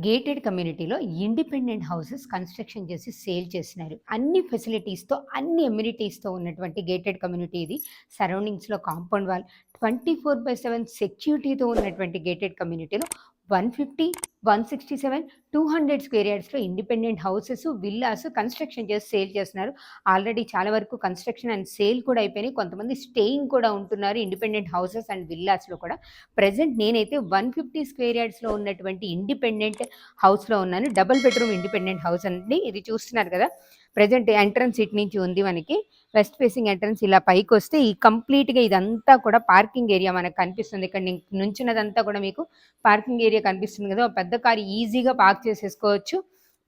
Gated కమ్యూనిటీలో independent houses construction చేసి sale చేసినారు. అన్ని ఫెసిలిటీస్‌తో, అన్ని అమ్యూనిటీస్‌తో ఉన్నటువంటి గేటెడ్ కమ్యూనిటీ ఇది. సరౌండింగ్స్‌లో కాంపౌండ్ వాల్, 24/7 సెక్యూరిటీతో ఉన్నటువంటి గేటెడ్ కమ్యూనిటీలో 150, 167, 200 స్క్వేర్ యార్డ్స్‌లో ఇండిపెండెంట్ హౌసెస్, విల్లాస్ కన్స్ట్రక్షన్ చేసి సేల్ చేస్తున్నారు. ఆల్రెడీ చాలా వరకు కన్స్ట్రక్షన్ అండ్ సేల్ కూడా అయిపోయినాయి. కొంతమంది స్టేయింగ్ కూడా ఉంటున్నారు ఇండిపెండెంట్ హౌసెస్ అండ్ విల్లాస్‌లో కూడా. ప్రెజెంట్ నేనైతే 150 స్క్వేర్ యార్డ్స్‌లో ఉన్నటువంటి ఇండిపెండెంట్ హౌస్‌లో ఉన్నాను. డబుల్ బెడ్‌రూమ్ ఇండిపెండెంట్ హౌస్ అండి. ఇది చూస్తున్నారు కదా! ప్రెజెంట్ ఎంట్రన్స్ ఇటు నుంచి ఉంది మనకి. వెస్ట్ ఫేసింగ్ ఎంట్రన్స్ ఇలా పైకొస్తే ఈ కంప్లీట్‌గా ఇదంతా కూడా పార్కింగ్ ఏరియా మనకు కనిపిస్తుంది. ఇక్కడ నుంచున్నదంతా కూడా మీకు పార్కింగ్ ఏరియా కనిపిస్తుంది కదా! ఒక పెద్ద కారు ఈజీగా పార్క్ చేసేసుకోవచ్చు.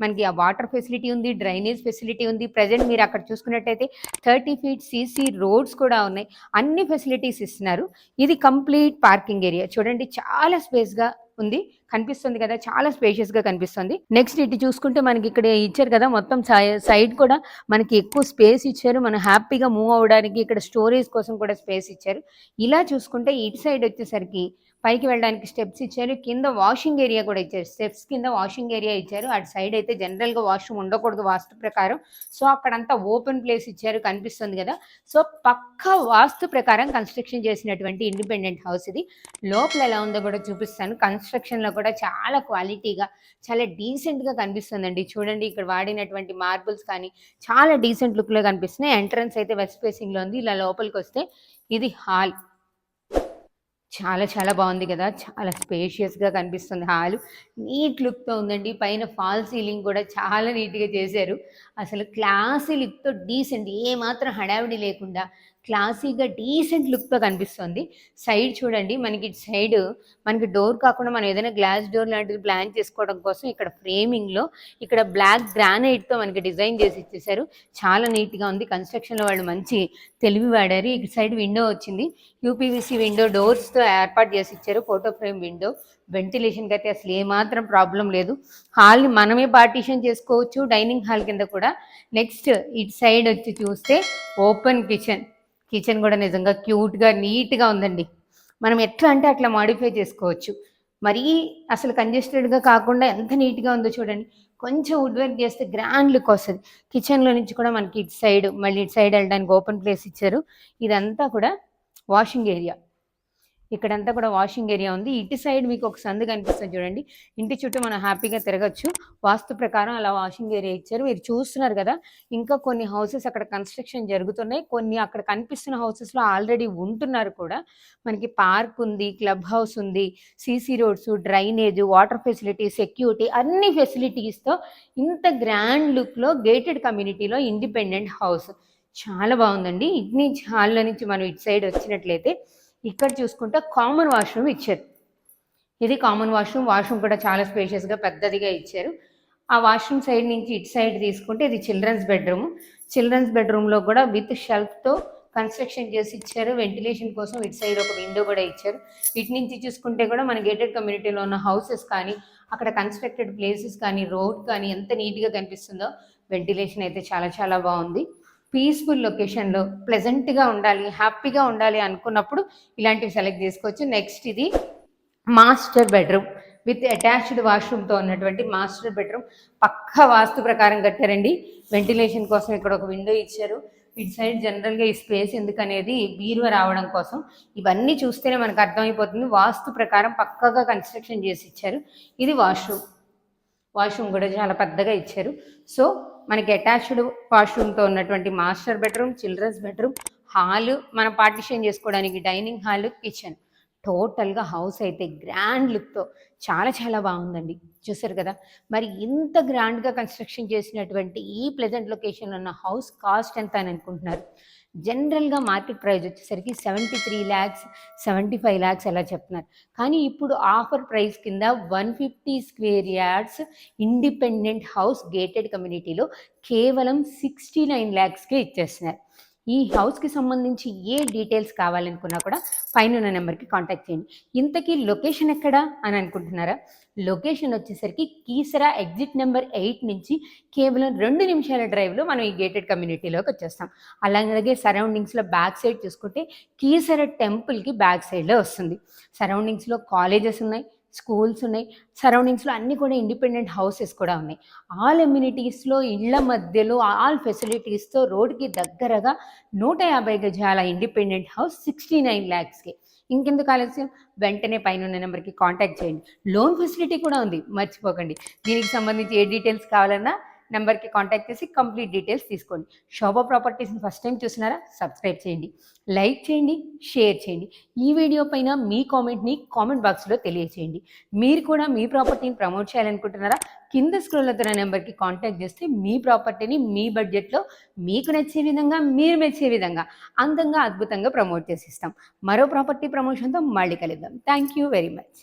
మనకి ఆ వాటర్ ఫెసిలిటీ ఉంది, డ్రైనేజ్ ఫెసిలిటీ ఉంది. ప్రెజెంట్ మీరు అక్కడ చూసుకున్నట్టయితే 30 ఫీట్ సీసీ రోడ్స్ కూడా ఉన్నాయి. అన్ని ఫెసిలిటీస్ ఇస్తున్నారు. ఇది కంప్లీట్ పార్కింగ్ ఏరియా. చూడండి చాలా స్పేస్‌గా ఉంది. కనిపిస్తుంది కదా! చాలా స్పేషియస్‌గా కనిపిస్తుంది. నెక్స్ట్ ఇటు చూసుకుంటే మనకి ఇక్కడ ఇచ్చారు కదా! మొత్తం సైడ్ కూడా మనకి ఎక్కువ స్పేస్ ఇచ్చారు. మనం హ్యాపీగా మూవ్ అవ్వడానికి ఇక్కడ స్టోరేజ్ కోసం కూడా స్పేస్ ఇచ్చారు. ఇలా చూసుకుంటే ఇటు సైడ్ వచ్చేసరికి పైకి వెళ్ళడానికి స్టెప్స్ ఇచ్చారు. కింద వాషింగ్ ఏరియా కూడా ఇచ్చారు. స్టెప్స్ కింద వాషింగ్ ఏరియా ఇచ్చారు. అటు సైడ్ అయితే జనరల్‌గా వాష్‌రూమ్ ఉండకూడదు వాస్తు ప్రకారం. సో, అక్కడంతా ఓపెన్ ప్లేస్ ఇచ్చారు కనిపిస్తుంది కదా! సో, పక్కా వాస్తు ప్రకారం కన్స్ట్రక్షన్ చేసినటువంటి ఇండిపెండెంట్ హౌస్ ఇది. లోపల ఎలా ఉందో కూడా చూపిస్తాను. కన్స్ట్రక్షన్‌లో కూడా చాలా క్వాలిటీగా, చాలా డీసెంట్‌గా కనిపిస్తుందండి. చూడండి ఇక్కడ వాడినటువంటి మార్బుల్స్ కానీ చాలా డీసెంట్ లుక్‌లో కనిపిస్తున్నాయి. ఎంట్రన్స్ అయితే వెస్ట్ ఫేసింగ్‌లో ఉంది. ఇలా లోపలికొస్తే ఇది హాల్. చాలా చాలా బాగుంది కదా! చాలా స్పేషియస్‌గా కనిపిస్తుంది హాలు. నీట్ లుక్‌తో ఉందండి. పైన ఫాల్ సీలింగ్ కూడా చాలా నీట్‌గా చేశారు. అసలు క్లాసీ లుక్‌తో డీసెంట్ ఏమాత్రం హడావిడి లేకుండా క్లాసీగా డీసెంట్ లుక్‌తో కనిపిస్తుంది. సైడ్ చూడండి మనకి ఇటు సైడు మనకి డోర్ కాకుండా మనం ఏదైనా గ్లాస్ డోర్ లాంటిది ప్లాన్ చేసుకోవడం కోసం ఇక్కడ ఫ్రేమింగ్‌లో ఇక్కడ బ్లాక్ గ్రానైట్‌తో మనకి డిజైన్ చేసి ఇచ్చేశారు. చాలా నీట్‌గా ఉంది. కన్స్ట్రక్షన్‌లో వాళ్ళు మంచి తెలివి వాడారు. ఇటు సైడ్ విండో వచ్చింది. యూపీవీసీ విండో డోర్స్‌తో ఏర్పాటు చేసి ఇచ్చారు. Photo frame window. వెంటిలేషన్‌కి అయితే అసలు ఏమాత్రం ప్రాబ్లం లేదు. హాల్‌ని మనమే పార్టిషన్ చేసుకోవచ్చు డైనింగ్ హాల్ కింద కూడా. నెక్స్ట్ ఇటు సైడ్ వచ్చి చూస్తే ఓపెన్ కిచెన్. కిచెన్ కూడా నిజంగా క్యూట్‌గా, నీట్‌గా ఉందండి. మనం ఎట్లా అంటే అట్లా మాడిఫై చేసుకోవచ్చు. మరీ అసలు కంజెస్టెడ్‌గా కాకుండా ఎంత నీట్‌గా ఉందో చూడండి. కొంచెం వుడ్ వర్క్ చేస్తే గ్రాండ్ లుక్ వస్తది. కిచెన్‌లో నుంచి కూడా మనకి ఇటు సైడ్ మళ్ళీ ఇటు సైడ్ వెళ్ళడానికి ఓపెన్ ప్లేస్ ఇచ్చారు. ఇదంతా కూడా వాషింగ్ ఏరియా. ఇక్కడంతా కూడా వాషింగ్ ఏరియా ఉంది. ఇటు సైడ్ మీకు ఒక సందు కనిపిస్తుంది చూడండి. ఇంటి చుట్టూ మనం హ్యాపీగా తిరగొచ్చు. వాస్తు ప్రకారం అలా వాషింగ్ ఏరియా ఇచ్చారు. మీరు చూస్తున్నారు కదా! ఇంకా కొన్ని హౌసెస్ అక్కడ కన్స్ట్రక్షన్ జరుగుతున్నాయి. కొన్ని అక్కడ కనిపిస్తున్న హౌసెస్‌లో ఆల్రెడీ ఉంటున్నారు కూడా. మనకి పార్క్ ఉంది, క్లబ్ హౌస్ ఉంది, CC roads, drainage, water facility, security అన్ని ఫెసిలిటీస్‌తో ఇంత గ్రాండ్ లుక్‌లో గేటెడ్ కమ్యూనిటీలో ఇండిపెండెంట్ హౌస్. చాలా బాగుందండి. ఇటు నుంచి హాల్‌లో నుంచి మనం ఇటు సైడ్ వచ్చినట్లయితే ఇక్కడ చూసుకుంటే కామన్ వాష్‌రూమ్ ఇచ్చారు. ఇది కామన్ వాష్‌రూమ్. వాష్‌రూమ్ కూడా చాలా స్పేషియస్‌గా పెద్దదిగా ఇచ్చారు. ఆ వాష్‌రూమ్ సైడ్ నుంచి ఇటు సైడ్ తీసుకుంటే ఇది చిల్డ్రన్స్ బెడ్‌రూమ్. చిల్డ్రన్స్ బెడ్‌రూమ్‌లో కూడా విత్ షెల్ఫ్‌తో కన్స్ట్రక్షన్ చేసి ఇచ్చారు. వెంటిలేషన్ కోసం ఇటు సైడ్ ఒక విండో కూడా ఇచ్చారు. ఇటు నుంచి చూసుకుంటే కూడా మన గేటెడ్ కమ్యూనిటీలో ఉన్న హౌసెస్ కానీ, అక్కడ కన్‌స్ట్రక్టెడ్ ప్లేసెస్ కానీ, రోడ్ కానీ ఎంత నీట్‌గా కనిపిస్తుందో. వెంటిలేషన్ అయితే చాలా చాలా బాగుంది. పీస్‌ఫుల్ లొకేషన్‌లో ప్లెజెంట్‌గా ఉండాలి, హ్యాపీగా ఉండాలి అనుకున్నప్పుడు ఇలాంటివి సెలెక్ట్ చేసుకోవచ్చు. నెక్స్ట్ ఇది మాస్టర్ బెడ్‌రూమ్ విత్ అటాచ్డ్ వాష్‌రూమ్‌తో ఉన్నటువంటి మాస్టర్ బెడ్‌రూమ్. పక్కా వాస్తు ప్రకారం కట్టారండి. వెంటిలేషన్ కోసం ఇక్కడ ఒక విండో ఇచ్చారు. ఇటు సైడ్ జనరల్‌గా ఈ స్పేస్ ఎందుకనేది బీరువా రావడం కోసం. ఇవన్నీ చూస్తేనే మనకు అర్థమైపోతుంది. వాస్తు ప్రకారం పక్కాగా కన్స్ట్రక్షన్ చేసి ఇచ్చారు. ఇది వాష్‌రూమ్. వాష్‌రూమ్ కూడా చాలా పెద్దగా ఇచ్చారు. సో, మనకి అటాచ్డ్ వాష్‌రూమ్‌తో ఉన్నటువంటి master bedroom, children's bedroom, hall మనం పార్టిషన్ చేసుకోవడానికి డైనింగ్ హాలు, కిచెన్. టోటల్‌గా హౌస్ అయితే గ్రాండ్ లుక్‌తో చాలా చాలా బాగుందండి. చూసారు కదా! మరి ఇంత గ్రాండ్‌గా కన్స్ట్రక్షన్ చేసినటువంటి ఈ ప్లెజెంట్ లొకేషన్‌లో ఉన్న హౌస్ కాస్ట్ ఎంత అని అనుకుంటున్నారు? జనరల్‌గా మార్కెట్ ప్రైస్ వచ్చేసరికి 73,00,000, 75,00,000 అలా చెప్తున్నారు. కానీ ఇప్పుడు ఆఫర్ ప్రైస్ కింద 150 square yards independent house gated కమ్యూనిటీలో కేవలం 69,00,000కే ఇచ్చేస్తున్నారు. ఈ హౌస్‌కి సంబంధించి ఏ డీటెయిల్స్ కావాలనుకున్నా కూడా పైనున్న నెంబర్‌కి కాంటాక్ట్ చేయండి. ఇంతకీ లొకేషన్ ఎక్కడ అని అనుకుంటున్నారా? లొకేషన్ వచ్చేసరికి కీసరా ఎగ్జిట్ నెంబర్ 8 నుంచి కేవలం 2 నిమిషాల డ్రైవ్‌లో మనం ఈ గేటెడ్ కమ్యూనిటీలోకి వచ్చేస్తాం. అలాగే సరౌండింగ్స్‌లో బ్యాక్ సైడ్ చూసుకుంటే కీసరా టెంపుల్‌కి బ్యాక్ సైడ్‌లో వస్తుంది. సరౌండింగ్స్‌లో కాలేజెస్ ఉన్నాయి, స్కూల్స్ ఉన్నాయి. సరౌండింగ్స్‌లో అన్నీ కూడా ఇండిపెండెంట్ హౌసెస్ కూడా ఉన్నాయి. ఆల్ ఎమ్యూనిటీస్‌లో ఇళ్ళ మధ్యలో ఆల్ ఫెసిలిటీస్‌తో రోడ్‌కి దగ్గరగా 150 గజాల ఇండిపెండెంట్ హౌస్ 69 లాక్స్‌కి. ఇంకెందుకు ఆలస్యం? వెంటనే పైనున్న నెంబర్‌కి కాంటాక్ట్ చేయండి. లోన్ ఫెసిలిటీ కూడా ఉంది. మర్చిపోకండి. దీనికి సంబంధించి ఏ డీటెయిల్స్ కావాలన్నా నంబర్‌కి కాంటాక్ట్ చేసి కంప్లీట్ డీటెయిల్స్ తీసుకోండి. శోభ ప్రాపర్టీస్‌ని ఫస్ట్ టైమ్ చూస్తున్నారా? సబ్స్క్రైబ్ చేయండి. లైక్ చేయండి, షేర్ చేయండి. ఈ వీడియో పైన మీ కామెంట్‌ని కామెంట్ బాక్స్‌లో తెలియజేయండి. మీరు కూడా మీ ప్రాపర్టీని ప్రమోట్ చేయాలనుకుంటున్నారా? కింద స్క్రోల్ అవుతున్న నెంబర్‌కి కాంటాక్ట్ చేస్తే మీ ప్రాపర్టీని మీ బడ్జెట్‌లో మీకు నచ్చే విధంగా, మీరు మెచ్చే విధంగా అందంగా, అద్భుతంగా ప్రమోట్ చేసిస్తాం. మరో ప్రాపర్టీ ప్రమోషన్‌తో మళ్ళీ కలుద్దాం. Thank you very much.